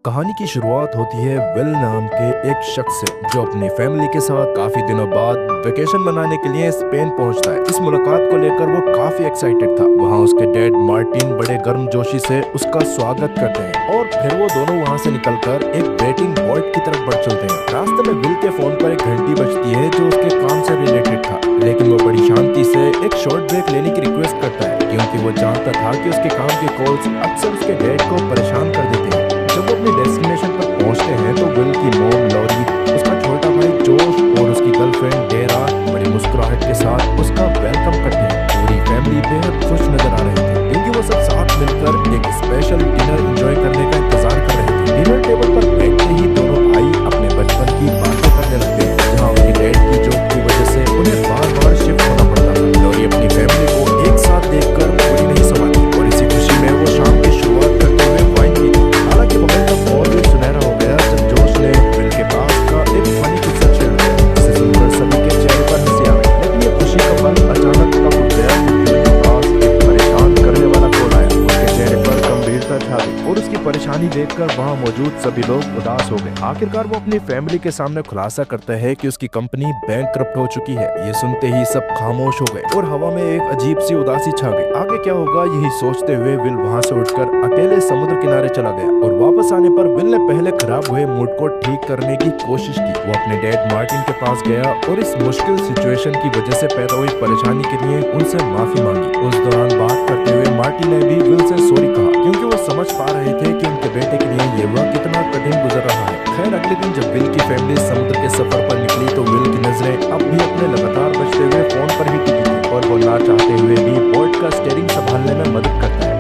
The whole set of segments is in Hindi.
कहानी की शुरुआत होती है विल नाम के एक शख्स से जो अपनी फैमिली के साथ काफी दिनों बाद वेकेशन मनाने के लिए स्पेन पहुंचता है। इस मुलाकात को लेकर वो काफी एक्साइटेड था। वहां उसके डैड मार्टिन बड़े गर्मजोशी से उसका स्वागत करते हैं और फिर वो दोनों वहां से निकलकर एक वेटिंग पॉइंट की तरफ बढ़ चलते हैं। रास्ते में विल के फोन पर एक घंटी बजती है जो उसके काम से रिलेटेड था, लेकिन वो बड़ी शांति से एक शॉर्ट ब्रेक लेने की रिक्वेस्ट करता है क्योंकि वो जानता था कि उसके काम के कॉल्स अक्सर उसके डैड को परेशान कर देते हैं। जब वो अपने डेस्टिनेशन पर पहुंचते हैं तो विल की मॉम लॉरी, उसका छोटा भाई जोश और उसकी गर्लफ्रेंड डेरा बड़ी मुस्कुराहट के साथ उसका वेलकम करते हैं। पूरी फैमिली बेहद खुश नजर आ रही थी क्योंकि वो सब साथ मिलकर एक स्पेशल डिनर एंजॉय करने का इंतजार कर रहे थे। डिनर टेबल पर बैठते ही दोनों भाई अपने बचपन की बातें करने लगते हैं, जहाँ उनके डैड की जोक की वजह से उन्हें बार-बार शिफ्ट होना पड़ता था। लॉरी अपनी फैमिली को एक साथ देखकर पूरी नहीं समाती और इसी खुशी में वो शाम की शुरुआत करते हुए वाइन पीती। हालांकि मोमेंटम और भी सुनहरा हो गया जब जोश ने विल के पास का एक फनी किस्सा शेयर किया, जिसे सुनकर सभी के चेहरे पर हंसी आ गई। लेकिन ये खुशी का पल अचानक तब उठ गया क्योंकि विल के पास एक परेशान करने वाला कॉल आया। उसके चेहरे पर गंभीरता छा गई और उसकी परेशानी देखकर वहां मौजूद सभी लोग उदास हो गए। आखिरकार वो अपनी फैमिली के सामने खुलासा करता है कि उसकी कंपनी बैंकक्रप्ट हो चुकी है। ये सुनते ही सब खामोश हो गए और हवा में एक अजीब सी उदासी छा गई। आगे क्या होगा यही सोचते हुए विल वहां से उठकर अकेले समुद्र किनारे चला गया और वापस आने पर विल ने पहले खराब हुए मूड को ठीक करने की कोशिश की। वो अपने डैड मार्टिन के पास गया और इस मुश्किल सिचुएशन की वजह से पैदा हुई परेशानी के लिए उनसे माफी मांगी। उस दौरान बात करते हुए मार्टिन ने भी विल से सॉरी कहा क्योंकि वो समझ पा रहे थे कि उनके बेटे के लिए ये वह कितना कठिन गुजर रहा है। खैर अगले दिन जब विल की फैमिली समुद्र के सफर पर निकली तो विल की नजरें अब भी अपने लगातार बजते हुए फोन पर ही टिकी थी और वो ना चाहते हुए भी बोट का स्टीयरिंग संभालने में मदद करता है,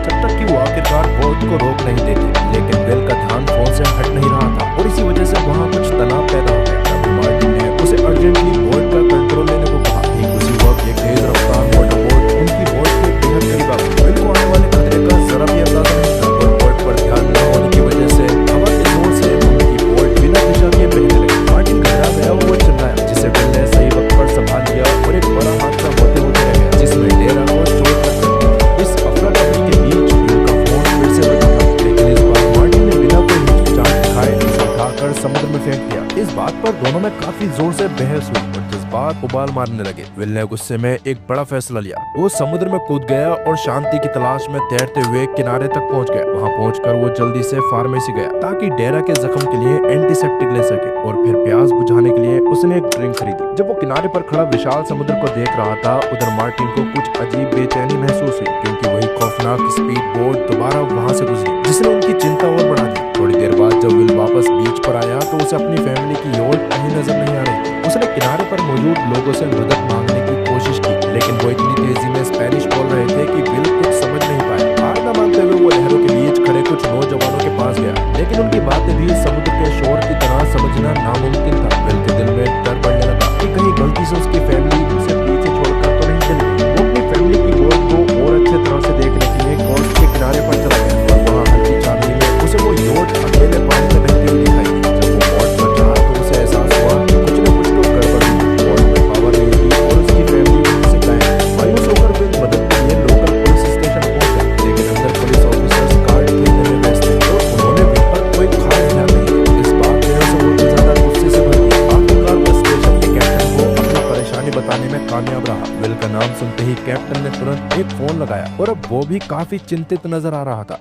जब तक कि वो आखिरकार बोट को रोक नहीं देती। लेकिन विल का ध्यान फोन से हट नहीं रहा था और इसी वजह से वहाँ कुछ तनाव पैदा हो गया। तब मार्टिन ने उसे अर्जेंटली बोट का कंट्रोल लेने को कहा। ठीक उसी वक्त एक तेज रफ्तार मोटर बोट उनकी बोट के बेहद करीब आ गई। विल को आने वाले खतरे का जरा भी अंदाजा नहीं था और बोट पर ध्यान न होने की वजह से हवा के जोर से उनकी बोट बिना दिशा के बहने लगी। मार्टिन घबरा गया और वो चिल्लाया, जिसे विल ने सही वक्त पर संभाल लिया और एक बड़ा हादसा होते होते रह गया जिसमें डेरा को चोट लग गई। इस अफरा-तफरी के बीच विल का फोन फिर से बजा, लेकिन इस बार मार्टिन ने बिना कोई हिचकिचाहट दिखाए उसे उठाकर समुद्र में फेंक दिया। इस बात पर दोनों में काफी जोर से बहस हुई और जज्बात उबाल मारने लगे। विल ने गुस्से में एक बड़ा फैसला लिया। वो समुद्र में कूद गया और शांति की तलाश में तैरते हुए किनारे तक पहुंच गया। वहां पहुंचकर वो जल्दी से फार्मेसी गया ताकि डेरा के जख्म के लिए एंटीसेप्टिक ले सके और फिर प्यास बुझाने के लिए उसने एक ड्रिंक खरीदी। जब वो किनारे पर खड़ा विशाल समुद्र को देख रहा था उधर मार्टिन को कुछ अजीब बेचैनी महसूस हुई क्योंकि वही खौफनाक स्पीड बोट दोबारा वहां से गुजरी, जिसने उनकी चिंता और बढ़ा दी। थोड़ी देर बाद जब विल वापस बीच पर आया तो उसे अपनी फैमिली की योट कहीं नजर नहीं आ रही थी। उसने किनारे पर मौजूद लोगों से मदद मांगने की कोशिश की, लेकिन वो इतनी तेजी में स्पेनिश बोल रहे थे कि विल कुछ समझ नहीं पाया। हार न मानते हुए वो लहरों के बीच खड़े कुछ नौजवानों के पास गया, लेकिन उनकी बातें भी समुद्र के शोर की तरह समझना नामुमकिन था। विल के दिल में डर बढ़ने लगा कि कहीं गलती से उसकी फैमिली उसे पीछे छोड़कर तो नहीं चली गई। वो अपनी फैमिली की बोट को और अच्छे तरह से देखने के लिए कोस्ट के किनारे पर चला गया और वहाँ हल्की चांदनी में उसे वो योट अकेले पानी में बहती हुई दिखाई। जब वो बोट पर चढ़ा तो उसे एहसास हुआ कि कुछ न कुछ तो गड़बड़ है। बोट में पावर नहीं थी और उसकी फैमिली भी उसे गायब। मायूस होकर विल मदद के लिए लोकल पुलिस स्टेशन पहुंच गया, लेकिन अंदर पुलिस ऑफिसर्स कार्ड खेलने में व्यस्त थे और उन्होंने विल पर कोई खास ध्यान नहीं दिया। इस बात ने उसे और भी ज्यादा गुस्से से भर दिया। आखिरकार वो स्टेशन के कैप्टन को अपनी परेशानी बताने में कामयाब रहा। विल का नाम सुनते ही कैप्टन ने तुरंत एक फोन लगाया और अब वो भी काफी चिंतित नजर आ रहा था।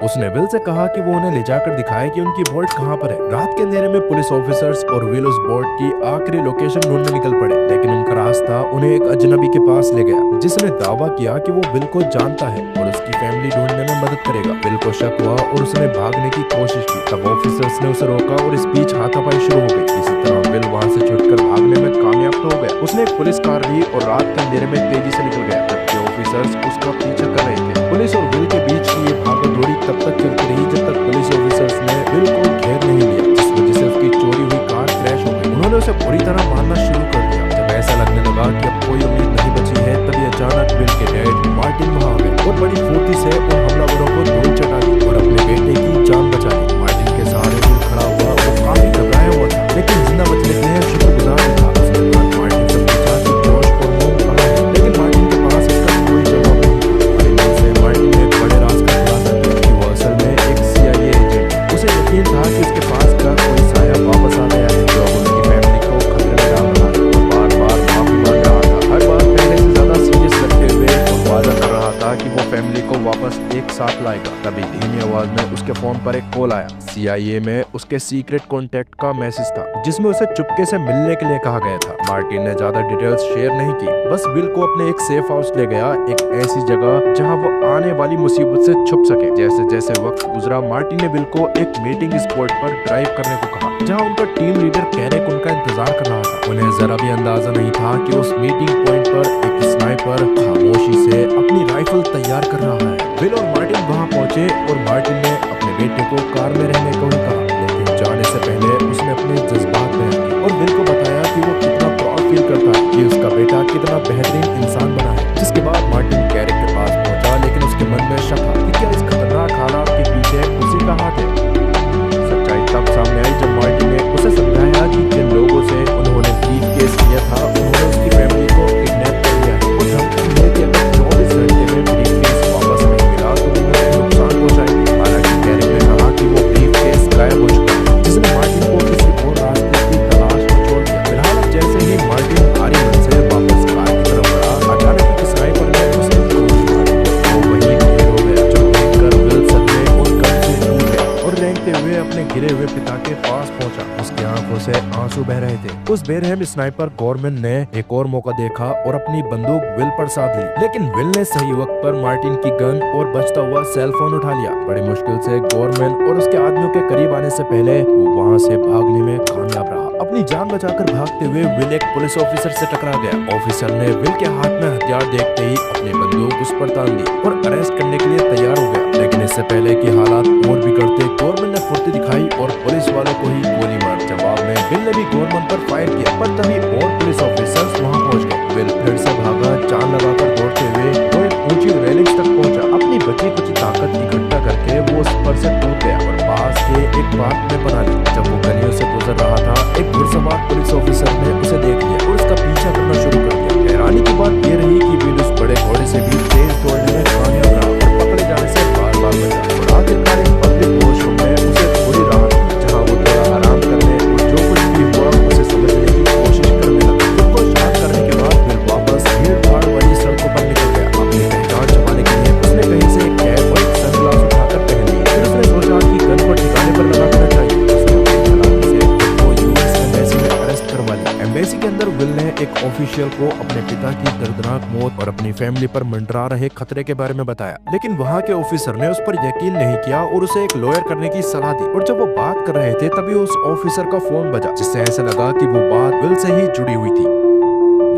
उसने विल से कहा कि वो उन्हें ले जाकर दिखाए कि उनकी बोट कहाँ पर है। रात के अंधेरे में पुलिस ऑफिसर्स और विल उस बोट की आखिरी लोकेशन ढूंढने निकल पड़े, लेकिन उनका रास्ता उन्हें एक अजनबी के पास ले गया जिसने दावा किया कि वो विल को जानता है और उसकी फैमिली ढूंढने में मदद करेगा। विल को शक हुआ और उसने भागने की कोशिश की। तब ऑफिसर्स ने उसे रोका और इस बीच हाथापाई शुरू हो गई। इसी तरह विल वहाँ से छुटकर भागने में कामयाब तो हो गया। उसने एक पुलिस कार ली और रात के अंधेरे में तेजी से निकल गया, जबकि ऑफिसर्स उसका पीछा कर रहे थे। पुलिस और विल के बीच की ये भागदौड़ी तब तक चलती रही जब तक पुलिस ऑफिसर्स ने विल को घेर नहीं लिया, जिस वजह से उसकी चोरी हुई कार क्रैश हो गई। उन्होंने उसे बुरी तरह मारना शुरू कर दिया। जब ऐसा लगने लगा कि अब कोई उम्मीद नहीं बची है तभी अचानक विल के डैड मार्टिन वहां आ गए और बड़ी फुर्ती से उन हमलावरों को धूल चटा दी और अपने बेटे की जान बचा ली। मार्टिन के सहारे विल खड़ा हुआ, वो काफी घबराया हुआ था लेकिन जिंदा बचने के लिए शुक्रगुजार भी था। उसने मार्टिन से पूछा कि जोश और मोम कहाँ है, लेकिन मार्टिन के पास इसका कोई जवाब नहीं था। मार्टिन ने एक बड़े राज का खुलासा किया कि वो असल में एक CIA एजेंट बाद में उसके फोन पर एक कॉल आया। CIA में उसके सीक्रेट कॉन्टेक्ट का मैसेज था जिसमें उसे चुपके से मिलने के लिए कहा गया था। मार्टिन ने ज्यादा डिटेल्स शेयर नहीं की, बस विल को अपने एक सेफ हाउस ले गया, एक ऐसी जगह जहां वो आने वाली मुसीबत से छुप सके। जैसे जैसे वक्त गुजरा, मार्टिन ने विल को एक मीटिंग स्पॉट पर ड्राइव करने को कहा जहां उनका टीम लीडर कैरेक उनका इंतजार कर रहा था। उन्हें जरा भी अंदाजा नहीं था कि उस मीटिंग पॉइंट पर एक स्नाइपर खामोशी से अपनी राइफल तैयार कर रहा है। विल और मार्टिन वहां पहुंचे और मार्टिन ने अपने बेटे को कार में रहने को ही कहा, लेकिन जाने से पहले उसने अपने जज्बात बयान किए और विल को बताया कि वो कितना प्राउड फील करता है कि उसका बेटा कितना बेहतरीन इंसान बना है। जिसके बाद मार्टिन कैरेक के पास पहुंचा, लेकिन उसके मन में शक था कि क्या इस खतरनाक हालात के पीछे उसी का हाथ है। सच्चाई तब सामने आई जब मार्टिन ने उसे समझाया कि जिन लोगों से उन्होंने ब्रीफकेस किया था उन्होंने उसकी फैमिली को किडनैप कर लिया है और धमकी दी कि अगर 24 घंटे में ब्रीफकेस वापस नहीं मिला तो वो उन्हें नुकसान पहुंचाएंगे। हालांकि कैरेक ने कहा कि वो ब्रीफकेस गायब हो चुका है, जिसने मार्टिन को किसी और रास्ते की तलाश में छोड़ दिया। फिलहाल अब जैसे ही मार्टिन भारी मन से वापस कार की तरफ बढ़ा, अचानक एक स्नाइपर ने उसे गोली मारी। वो वहीं ढेर हो गया जब देखकर विल सदमे और गम से टूट गया और रेंगते हुए अपने गिरे हुए पिता के पास पहुंचा। उसकी आंखों से आंसू बह रहे थे। उस बेरहम स्नाइपर गॉर्मन ने एक और मौका देखा और अपनी बंदूक विल पर साध ली, लेकिन विल ने सही वक्त पर मार्टिन की गन और बचता हुआ सेल फोन उठा लिया। बड़ी मुश्किल से गॉर्मन और उसके आदमियों के करीब आने से पहले वो वहां से भागने में कामयाब रहा। अपनी जान बचाकर भागते हुए विल एक पुलिस ऑफिसर से टकरा गया। ऑफिसर ने विल के हाथ में हथियार देखते ही अपनी बंदूक उस पर तान दी और अरेस्ट करने के लिए तैयार हो गया। लेकिन इससे पहले कि हालात और बिगड़ते, गॉर्मन ने फुर्ती दिखाई और पुलिस वालों को ही गोली मार। जवाब में विल ने भी गॉर्मन पर फायर किया, पर तभी और पुलिस ऑफिसर्स वहां पहुंच गए। विल फिर से भागा, जान लगाकर दौड़ते हुए वो एक ऊंची रेलिंग्स तक पहुंचा। अपनी बची कुछ ताकत इकट्ठा करके वो उस पर से कूद गया और पास के एक पार्क में बना ली। जब वो गलियों से गुजर रहा था, एक घुड़सवार पुलिस ऑफिसर ने उसे देख लिया और उसका पीछा करना शुरू कर दिया। हैरानी की बात ये रही कि विल उस बड़े घोड़े से भी तेज दौड़ने में कामयाब रहा और पकड़े जाने से बार बार बचा और आखिरकार एक पब्लिक वॉशरूम में उसे थोड़ी राहत मिली, जहां वो थोड़ा आराम करने और जो कुछ भी हुआ उसे समझने की कोशिश करने लगा। खुद को शांत करने के बाद फिर वापस भीड़ भाड़ वाली सड़कों पर निकल गया। अपनी पहचान छुपाने के लिए उसने कहीं से एक कैप और एक सनग्लास उठाकर पहन ली। फिर उसने सोचा कि गन को ठिकाने पर लगा देना चाहिए। उसने अपनी चालाकी से खुद को यूएस एम्बेसी में अरेस्ट करवा लिया। एम्बेसी के अंदर विल ने एक ऑफिशियल को अपने पिता की दर्दनाक मौत और अपनी फैमिली पर मंडरा रहे खतरे के बारे में बताया, लेकिन वहाँ के ऑफिसर ने उस पर यकीन नहीं किया और उसे एक लॉयर करने की सलाह दी। और जब वो बात कर रहे थे तभी उस ऑफिसर का फोन बजा, जिससे ऐसा लगा कि वो बात विल से ही जुड़ी हुई थी।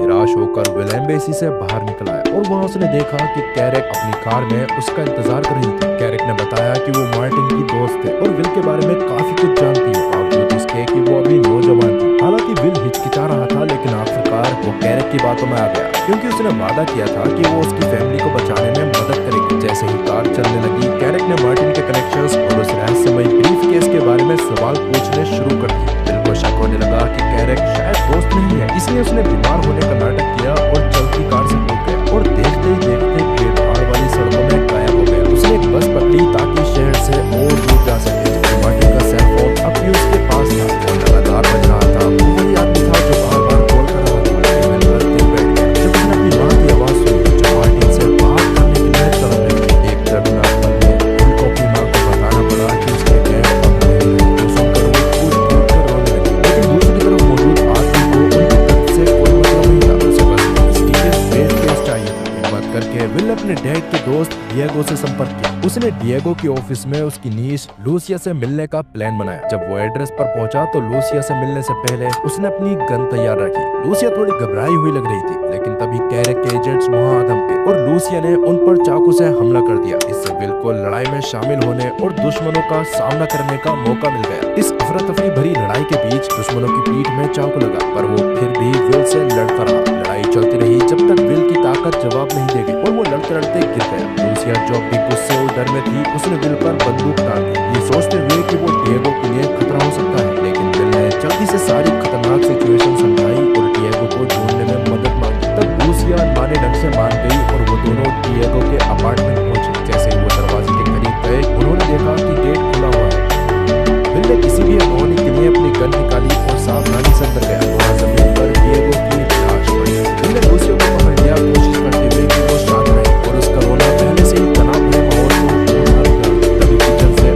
निराश होकर विल एम्बेसी से बाहर निकल आया और वहाँ उसने देखा कि कैरेक अपनी कार में उसका इंतजार कर रही थी। कैरेक ने बताया कि वो मार्टिन की दोस्त है और विल के बारे में काफी कुछ जानती है, बावजूद इसके कि वो अभी नौजवान थी। हालांकि विल हिचकिचा रहा था, लेकिन आखिरकार वो कैरेक की बातों में आ गया, क्योंकि उसने वादा किया था कि वो उसकी फैमिली को बचाने में मदद करेगी। जैसे ही कार चलने लगी, कैरेक ने मार्टिन के कनेक्शंस और उस रहस्यमय ब्रीफकेस के बारे में सवाल पूछने शुरू कर दिए। विल को शक होने लगा कि कैरेक शायद दोस्त नहीं है, इसलिए उसने बीमार होने का नाटक किया और चलती कार से कूद गया और देखते ही देखते भीड़ भाड़ वाली सड़कों में गायब हो गया। उसने एक बस पकड़ी ताकि शहर से और दूर जा सके। जबकि मार्टिन का सेल फोन अब भी उसके पास था और लगातार बज रहा था। वो वही आदमी था जो बार बार कॉल कर रहा था। विल घर पे बैठ गया जब उसने अपनी माँ की आवाज सुनी जो मार्टिन से बात करने के लिए तड़प रही थी। एक दर्दनाक पल में विल को अपनी माँ को बताना पड़ा कि उसके डैड अब नहीं है। वो सुनकर वो कूद कर रोने लगी, लेकिन दूसरी तरफ मौजूद आदमी को उनके दर्द से कोई मतलब नहीं था। उसे बस मिस्टीरियस ब्रीफकेस चाहिए था। हिम्मत करके विल अपने डैड के दोस्त डिएगो से संपर्क किया। उसने डिएगो की ऑफिस में उसकी नीस लूसिया से मिलने का प्लान बनाया। जब वो एड्रेस पर पहुंचा तो लूसिया से मिलने से पहले उसने अपनी गन तैयार रखी। लूसिया थोड़ी घबराई हुई लग रही थी, लेकिन तभी कैरेक के एजेंट्स वहां आ धमके और लूसिया ने उन पर चाकू से हमला कर दिया। इससे विल को लड़ाई में शामिल होने और दुश्मनों का सामना करने का मौका मिल गया। इस अफरा तफरी भरी लड़ाई के बीच दुश्मनों की पीठ में चाकू लगा, पर वो फिर भी विल से लड़ता रहा। लड़ाई चलती रही जब तक विल की ताकत जवाब नहीं देगी और वो लड़ते लड़ते गिर गया। लूसिया जो भी गुस्से और डर में थी, उसने विल पर बंदूक तान दी, ये सोचते हुए कि वो डिएगो के लिए खतरा हो सकता है। लेकिन विल ने जल्दी से सारी खतरनाक सिचुएशन समझाई और डिएगो को ढूंढने में मदद मांगी। तब लूसिया माने ढंग से मान गई और वो दोनों डिएगो के अपार्टमेंट पहुंचे। जैसे ही वो दरवाजे के करीब गए, उन्होंने देखा कि गेट खुला हुआ है। विल ने किसी भी अनहोनी के लिए अपनी गन निकाली और सावधानी से अंदर गया। वहाँ जमीन पर डिएगो की लाश पड़ी। विल ने लूसिया को पकड़ लिया, कोशिश करते हुए कि वो शांत रहे और उसका रोना पहले से ही तनाव भरे माहौल को दूर कर दिया। तभी किचन से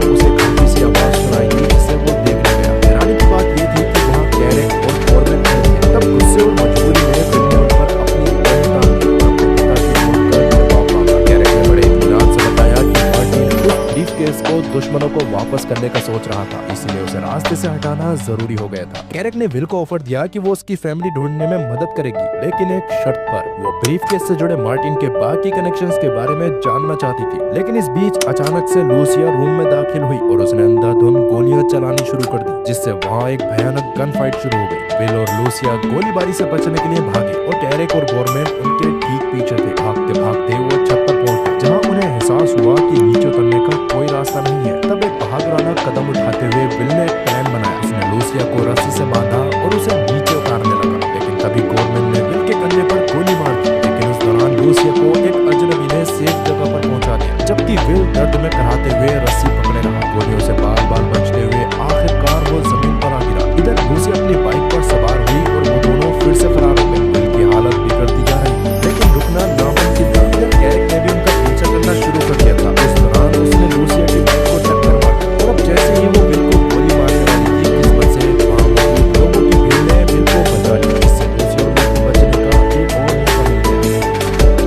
वापस करने का सोच रहा था, इसलिए उसे रास्ते से हटाना जरूरी हो गया था। कैरेक ने विल को ऑफर दिया कि वो उसकी फैमिली ढूंढने में मदद करेगी, लेकिन एक शर्त पर। वो ब्रीफकेस से जुड़े मार्टिन के बाकी कनेक्शंस के बारे में जानना चाहती थी। लेकिन इस बीच अचानक से लूसिया रूम में दाखिल हुई और उसने अंधाधुंध गोलियां चलानी शुरू कर दी, जिससे वहाँ एक भयानक गन फाइट शुरू हो गई। विल और लूसिया गोलीबारी से बचने के लिए भागे और कैरेक और गवर्नमेंट उनके ठीक पीछे थे। भागते भागते वो छत पर पहुंचे, जहाँ उन्हें एहसास हुआ कि नीचे उतरने का कोई रास्ता नहीं है। तब एक भागराना कदम उठाते हुए विल ने एक प्लान बनाया। उसने लूसिया को रस्सी से बांधा और उसे नीचे उतारने लगा, लेकिन तभी गवर्नमेंट ने विल के कंधे पर गोली मार दी। लेकिन उस दौरान लूसिया को एक अजनबी ने सेफ जगह पर पहुंचा दिया, जबकि विल दर्द में कराहते हुए रस्सी पकड़े रहा। गोलियों से बार बार बचते हुए आखिरकार वो जमीन पर आ गिरा। इधर लूसिया अपनी बाइक पर सवार हुई और वो दोनों फिर से फरार हो गए। विल की हालत बिगड़ती जा रही थी, लेकिन रुकना नामुमकिन था। कैरेक ने भी उनका पीछा करना शुरू कर दिया था। इस दौरान उसने लूसिया की बाइक को टक्कर मारी और अब जैसे ही वो विल को गोली मारने वाली थी, किस्मत से वहाँ मौजूद लोगों की भीड़ ने विल को बचा लिया, जिससे लूसिया को बचने का एक और मौका मिल गया।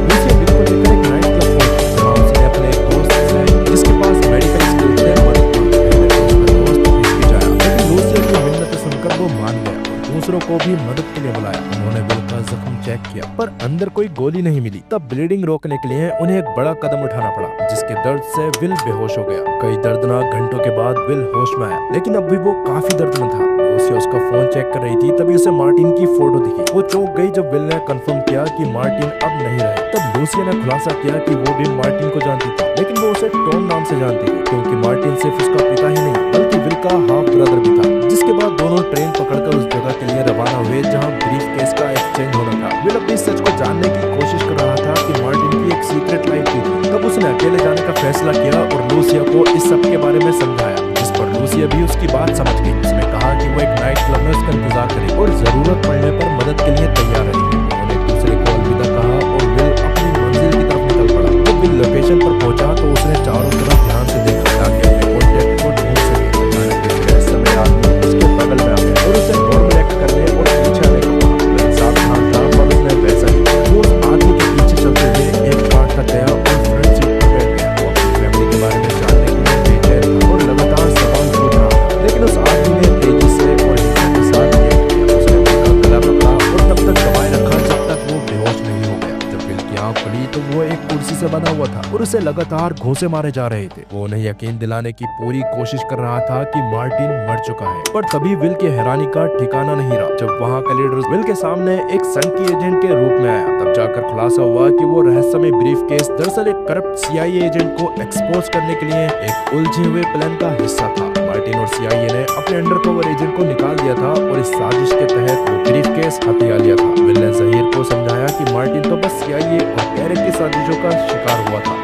लूसिया विल को लेकर एक नाइट क्लब पहुंची, जहाँ उसने अपने एक दोस्त से, जिसके पास मेडिकल स्किल्स थे, मदद मांगी। पहले तो उसका दोस्त हिचकिचाया, लेकिन लूसिया की मिन्नतें सुनकर वो मान गया। दूसरों को भी मदद के लिए बुलाया। उन्होंने विल का जख्म चेक किया, पर अंदर कोई गोली नहीं मिली। तब ब्लीडिंग रोकने के लिए उन्हें एक बड़ा कदम उठाना पड़ा, जिसके दर्द से विल बेहोश हो गया। कई दर्दनाक घंटों के बाद विल होश में आया, लेकिन अब भी वो काफी दर्द में था। लूसिया उसका फोन चेक कर रही थी, तभी उसे मार्टिन की फोटो दिखी। वो चौंक गई जब विल ने कंफर्म किया कि मार्टिन अब नहीं रहे। तब लूसिया ने खुलासा किया कि वो भी मार्टिन को जानती थी, लेकिन वो उसे टॉम नाम से जानती थी, क्योंकि मार्टिन सिर्फ उसका पिता ही नहीं बल्कि विल का हाफ ब्रदर भी था। जिसके बाद दोनों ट्रेन पकड़कर उस जगह के लिए रवाना हुए जहां ब्रीफकेस का एक्सचेंज होना था। विल अपनी सच को जानने की कोशिश कर रहा था कि मार्टिन की एक सीक्रेट लाइफ थी। तब उसने अकेले जाने का फैसला किया और लूसिया को इस सब के बारे में समझाया, जिस पर लूसिया भी उसकी बात समझ गई। उसने कहा कि वो एक नाइट क्लब में उसका इंतजार करे और जरूरत पड़ने पर मदद के लिए तैयार रहेगी। उन्होंने एक दूसरे को अलविदा कहा और विल अपनी मंजिल की तरफ निकल पड़ा। जब विल लोकेशन पर पहुंचा तो उसने चारों तरफ ध्यान से देखा ताकि अपने कॉन्टैक्ट को ढूंढ सके। अचानक एक रहस्यमय आदमी उसके बगल में आ गया और उसे नॉर्मल एक्ट करने और पीछे आने को कहा। विल सावधान था, पर उसने वैसा ही किया। वो उस आदमी के पीछे चलते हुए एक कार तक गया और फ्रंट सीट पर बैठ गया। वो अपनी फैमिली के बारे में जानने के लिए बेचैन था और लगातार सवाल पूछ रहा था, लेकिन उस आदमी ने तेजी से और हिंसा के साथ रिएक्ट किया। उसने उसका गला पकड़ा और तब तक दबाए रखा जब तक वो बेहोश नहीं हो गया। जब विल की आंख खुली तो वो एक कुर्सी से बना हुआ था और उसे लगातार घूंसे मारे जा रहे थे। वो उन्हें यकीन दिलाने की पूरी कोशिश कर रहा था कि मार्टिन मर चुका है, पर तभी विल की हैरानी का ठिकाना नहीं रहा जब वहाँ का लीडर विल के सामने एक संकी एजेंट के रूप में आया। तब जाकर खुलासा हुआ कि वो रहस्यमय ब्रीफकेस दरअसल एक करप्ट सीआईए एजेंट को एक्सपोज करने के लिए एक उलझे हुए प्लान का हिस्सा था। मार्टिन और सीआईए ने अपने अंडरकवर एजेंट को निकाल दिया था और इस साजिश के तहत वो ब्रीफकेस हथिया लिया था। विल ने जहीर को समझाया कि मार्टिन तो बस सीआईए और कैरेक की साजिशों का शिकार हुआ था,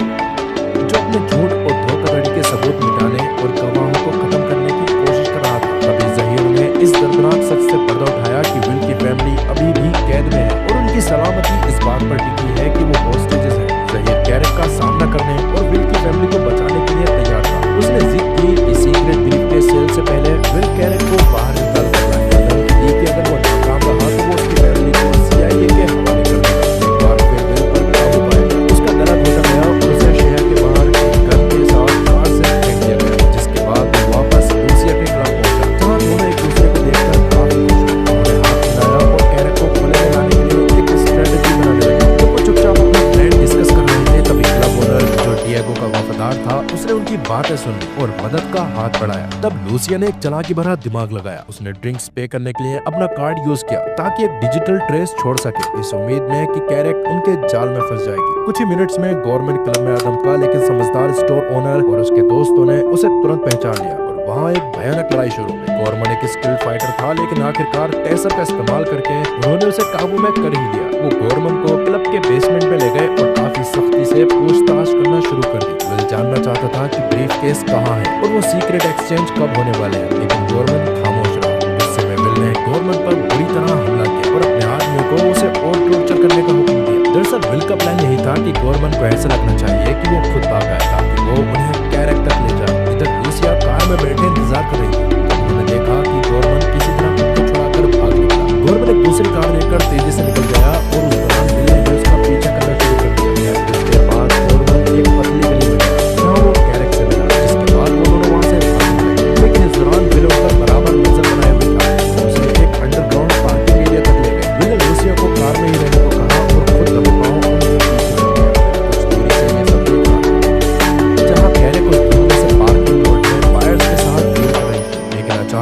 जो अपने झूठ और धोखाधड़ी के सबूत मिटाने और गवाहों को खत्म करने की कोशिश कर रहा था। तभी जहीर ने इस दर्दनाक सच से पर्दा उठाया कि विल की फैमिली अभी भी कैद में है और उनकी सलामती इस बात पर टिकी है कि वो हॉस्टेजेस हैं। जहीर कैरेक का सामना करने और विल की फैमिली को बचाने के लिए तैयार था। उसने जिद की कि सीक्रेट ब्रीफकेस सेल से पहले विल कैरेक को बाहर निकाल कर लाए। धमकी दी कि अगर वो नाकाम रहा तो वो उसकी फैमिली को सीआईए के हवाले कर देगा। एक बार फिर विल पर काबू पाया, उसका गला घोटा गया और उसे शहर के बाहर एक घर के साथ कार से फेंक दिया गया। जिसके बाद वो वापस लूसिया के खिलाफ पहुंचा, जहाँ दोनों एक दूसरे को देखकर काफी खुश हुए। उन्होंने हाथ मिलाया और कैरेक को खुले में लाने के लिए एक स्ट्रेटेजी बनाने लगे। तो वो चुपचाप अपना प्लान डिस्कस कर रहे थे, तभी क्लब ओनर जो डिएगो का वफादार था उसने उनकी बातें सुन ली और मदद का हाथ बढ़ाया। तब लूसिया ने एक चालाकी भरा दिमाग लगाया। उसने ड्रिंक्स पे करने के लिए अपना कार्ड यूज किया ताकि एक डिजिटल ट्रेस छोड़ सके, इस उम्मीद में कि कैरेक उनके जाल में फंस जाएगी। कुछ ही मिनट्स में गवर्नमेंट क्लब में आदम का, लेकिन समझदार स्टोर ओनर और उसके दोस्तों ने उसे तुरंत पहचान लिया और वहाँ एक भयानक लड़ाई शुरू हो गई। गवर्नमेंट एक स्किल्ड फाइटर था, लेकिन आखिरकार टेसर का इस्तेमाल करके उन्होंने उसे काबू में कर ही लिया। वो गवर्नमेंट को क्लब के बेसमेंट में ले गए और काफी सख्ती से पूछताछ करना शुरू कर दी। विल जानना चाहता था कि ब्रीफकेस कहाँ है और वो सीक्रेट एक्सचेंज कब होने वाले हैं, लेकिन गवर्नमेंट खामोश रहा। इससे में विल ने गवर्नमेंट पर बुरी तरह हमला किया और अपने आदमियों को उसे और टॉर्चर करने का हुक्म दिया। दरअसल विल का प्लान यही था कि गवर्नमेंट को ऐसा लगना चाहिए कि वो खुद भागा है ताकि वो उन्हें कैरेक तक ले जाए। इधर लूसिया कार में बैठे इंतजार कर रही थी। उन्होंने देखा कि गवर्नमेंट किसी तरह खुद को छुड़ाकर भाग निकला। गवर्नमेंट एक दूसरी कार लेकर तेजी से निकल गया और उस दौरान विल ने भी उसका पीछा करना शुरू कर दिया। उसके बाद गवर्नमेंट एक पतली गली में गया जहाँ वो कैरेक से मिला, जिसके बाद वो दोनों वहाँ से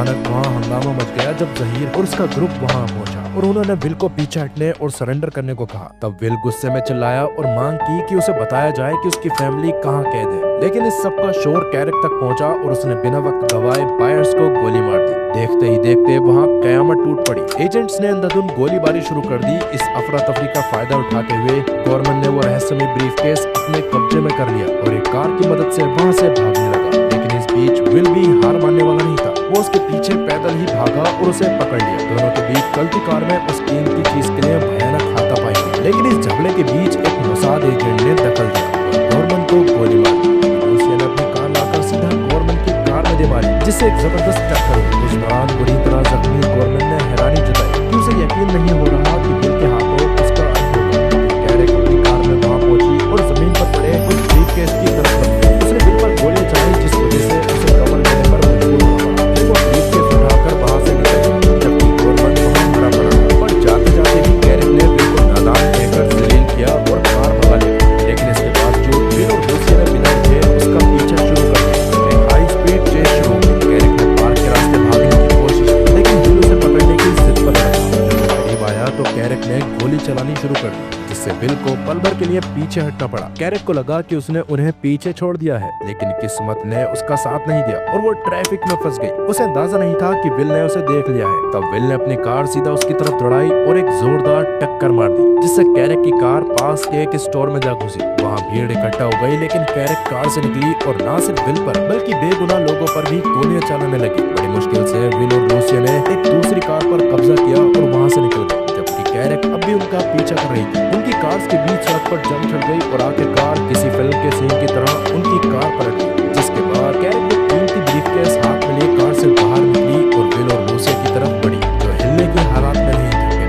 अचानक वहाँ हंगामा मच गया जब जहीर और उसका ग्रुप वहाँ पहुंचा और उन्होंने विल को पीछे हटने और सरेंडर करने को कहा। तब विल गुस्से में चिल्लाया और मांग की कि उसे बताया जाए कि उसकी फैमिली कहाँ कैद है। लेकिन इस सब का शोर कैरेक तक पहुंचा और उसने बिना वक्त गवाए बायर्स को गोली मार दी। देखते ही देखते वहाँ कयामत टूट पड़ी। एजेंट्स ने अंधाधुंध गोलीबारी शुरू कर दी। इस अफरा तफरी का फायदा उठाते हुए गवर्नमेंट ने वो रहस्यमय ब्रीफकेस अपने कब्जे में कर लिया और एक कार की मदद से वहाँ से भागने लगा। लेकिन इस बीच विल भी हार मानने वाला नहीं था। वो उसके पीछे पैदल ही भागा और उसे पकड़ लिया। दोनों के बीच चलती कार में उस कीमती चीज के लिए भयानक हाथापाई हुई। लेकिन इस झगड़े के बीच एक मोसाद एजेंट ने दखल दिया और गवर्नमेंट को गोली मार दी। लूसिया ने अपनी कार लाकर सीधा गवर्नमेंट की कार में दे मारी, जिससे एक जबरदस्त टक्कर हुई। उस दौरान बुरी तरह जख्मी गवर्नमेंट ने हैरानी जताई कि उसे यकीन नहीं हो रहा कि विल के हाथों उसका अंत होगा। कैरेक अपनी कार में वहां पहुंची और जमीन पर पड़े उस ब्रीफकेस की तरफ बढ़ी। उसने विल पर गोली चलाई, जिस वजह से उसे कवर करने पर मजबूर हुआ। फिर वो ब्रीफकेस उठाकर वहां से निकल गई, जबकि गवर्नमेंट वहां मरा पड़ा था। पर जाते जाते ही कैरेक ने विल को नादान कहकर जलील किया और कार भगा ली। लेकिन इसके बावजूद विल और लूसिया ने बिना रुके उसका पीछा शुरू कर दिया। एक हाई स्पीड चेज शुरू हुई। कैरेक ने पार्क के रास्ते भागने की कोशिश की, लेकिन विल उसे पकड़ने की जिद पर रहा। जब वो करीब आया तो कैरेक ने गोली चलानी शुरू कर दी, जिससे विल को पल भर के लिए पीछे हटना पड़ा। कैरेक को लगा कि उसने उन्हें पीछे छोड़ दिया है, लेकिन किस्मत ने उसका साथ नहीं दिया और वो ट्रैफिक में फंस गई। उसे अंदाजा नहीं था कि विल ने उसे देख लिया है। तब विल ने अपनी कार सीधा उसकी तरफ दौड़ाई और एक जोरदार टक्कर मार दी, जिससे कैरेक की कार पास के एक स्टोर में जा घुसी। वहाँ भीड़ इकट्ठा हो गई, लेकिन कैरेक कार से निकली और न सिर्फ विल पर बल्कि बेगुनाह लोगों पर भी गोलियां चलाने लगी। बड़ी मुश्किल से विल और लूसिया ने एक दूसरी कार पर कब्जा किया और वहाँ से निकल गए, जबकि कैरेक अब भी उनका पीछा कर रही थी। उनकी कार्स के बीच सड़क पर जंग छिड़ गई और आखिरकार किसी फिल्म के सीन की तरह उनकी कार पलट गई, जिसके बाद कैरेक वो कीमती ब्रीफकेस हाथ में लिए कार से बाहर निकली और विल और लूसिया की तरफ बढ़ी, जो हिलने के हालात में नहीं थे।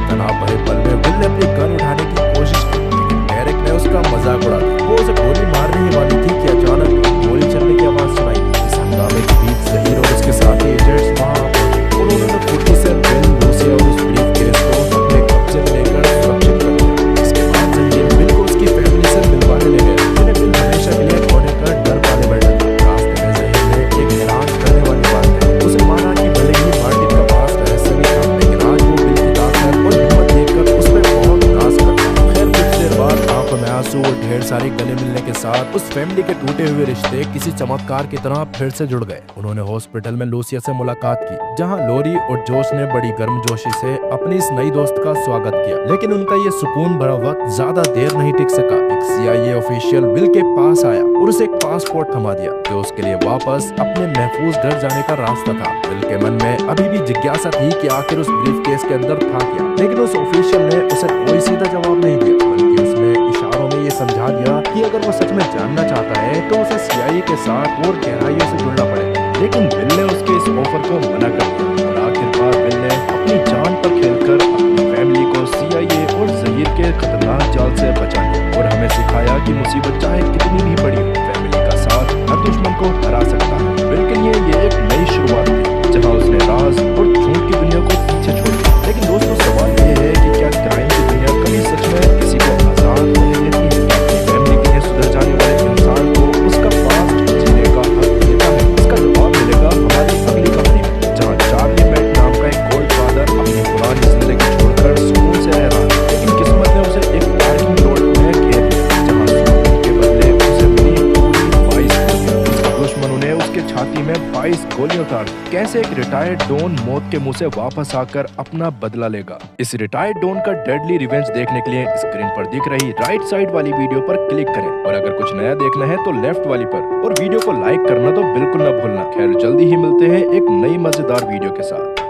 तनाव भरे पल में विल ने अपनी गन उठाने की कोशिश की, लेकिन कैरेक ने उसका मजाक उड़ा दिया। वो उसे गोली मारने ही वाली थी कि अचानक गोली चलने की आवाज सुनाई दी। इस हंगामे के बीच जहीर और उसके साथी एजेंट्स वहां पहुंचे और उन्होंने फुर्ती से विल, लूसिया और उस ब्रीफकेस को अपने कब्जे में लेकर सुरक्षित कर लिया। इसके बाद जहीर विल को उसकी फैमिली से मिलवाने ले गए, जिन्हें विल हमेशा के लिए खोने का डर पाले बैठा था। रास्ते में जहीर ने एक हैरान करने वाली बात कही। उसने माना कि भले ही मार्टिन का पास रहस्य नहीं था, लेकिन आज वो विल की ताकत और हिम्मत देखकर उस पर बहुत नाज करता। खैर कुछ देर बाद आंखों में आंसू और ढेर सारी गले मिलने के साथ उस फैमिली के टूटे हुए रिश्ते किसी चमत्कार की तरह फिर से जुड़ गए। उन्होंने हॉस्पिटल में लूसिया से मुलाकात की, जहां लोरी और जोश ने बड़ी गर्मजोशी से अपनी इस नई दोस्त का स्वागत किया। लेकिन उनका ये सुकून भरा वक्त ज्यादा देर नहीं टिक सका। एक CIA ऑफिशियल विल के पास आया और उसे एक पासपोर्ट थमा दिया, जो उसके लिए वापस अपने महफूज घर जाने का रास्ता था। विल के मन में अभी भी जिज्ञासा थी कि आखिर उस ब्रीफकेस के अंदर था क्या, लेकिन उस ऑफिशियल ने उसे कोई सीधा जवाब नहीं दिया, बल्कि उसने इशारों में ये समझा दिया कि अगर वो सच में जानना चाहता है तो उसे CIA के साथ और गहराइयों से जुड़ना पड़ेगा। लेकिन विल ने उसके इस ऑफर को मना कर दिया और आखिरकार विल ने अपनी जान पर खेलकर अपनी फैमिली को CIA और जहीर के खतरनाक जाल से बचा लिया और हमें सिखाया कि मुसीबत चाहे कितनी भी बड़ी हो, फैमिली का साथ हर दुश्मन को हरा सकता है। विल के लिए ये एक नई शुरुआत थी, जहाँ उसने राज और झूठ की दुनिया को पीछे छोड़ दिया। लेकिन दोस्तों, सवाल ये है कि क्या क्राइम की दुनिया कभी सच में किसी को आजाद होने देती है? अपनी फैमिली के लिए सुधर जाने वाले इंसान को उसका पास्ट जीने का हक देता है? इसका जवाब मिलेगा हमारी अगली कहानी में, जहाँ चार्ली मैट नाम का एक गोल्ड फादर अपनी पुरानी जिंदगी छोड़कर सुकून से रह रहा है। लेकिन किस्मत ने उसे एक पार्किंग लॉट में घेर लिया, जहाँ सुकून के बदले उसे मिली पूरी 22 गोलियां। उसका दुश्मन उन्हें उसके छाती में 22 गोलियां उतार दी। कैसे एक रिटायर्ड डॉन मौत के मुंह से वापस आकर अपना बदला लेगा? इस रिटायर्ड डॉन का डेडली रिवेंज देखने के लिए स्क्रीन पर दिख रही राइट साइड वाली वीडियो पर क्लिक करें, और अगर कुछ नया देखना है तो लेफ्ट वाली पर, और वीडियो को लाइक करना तो बिल्कुल न भूलना। खैर, जल्दी ही मिलते हैं एक नई मजेदार वीडियो के साथ।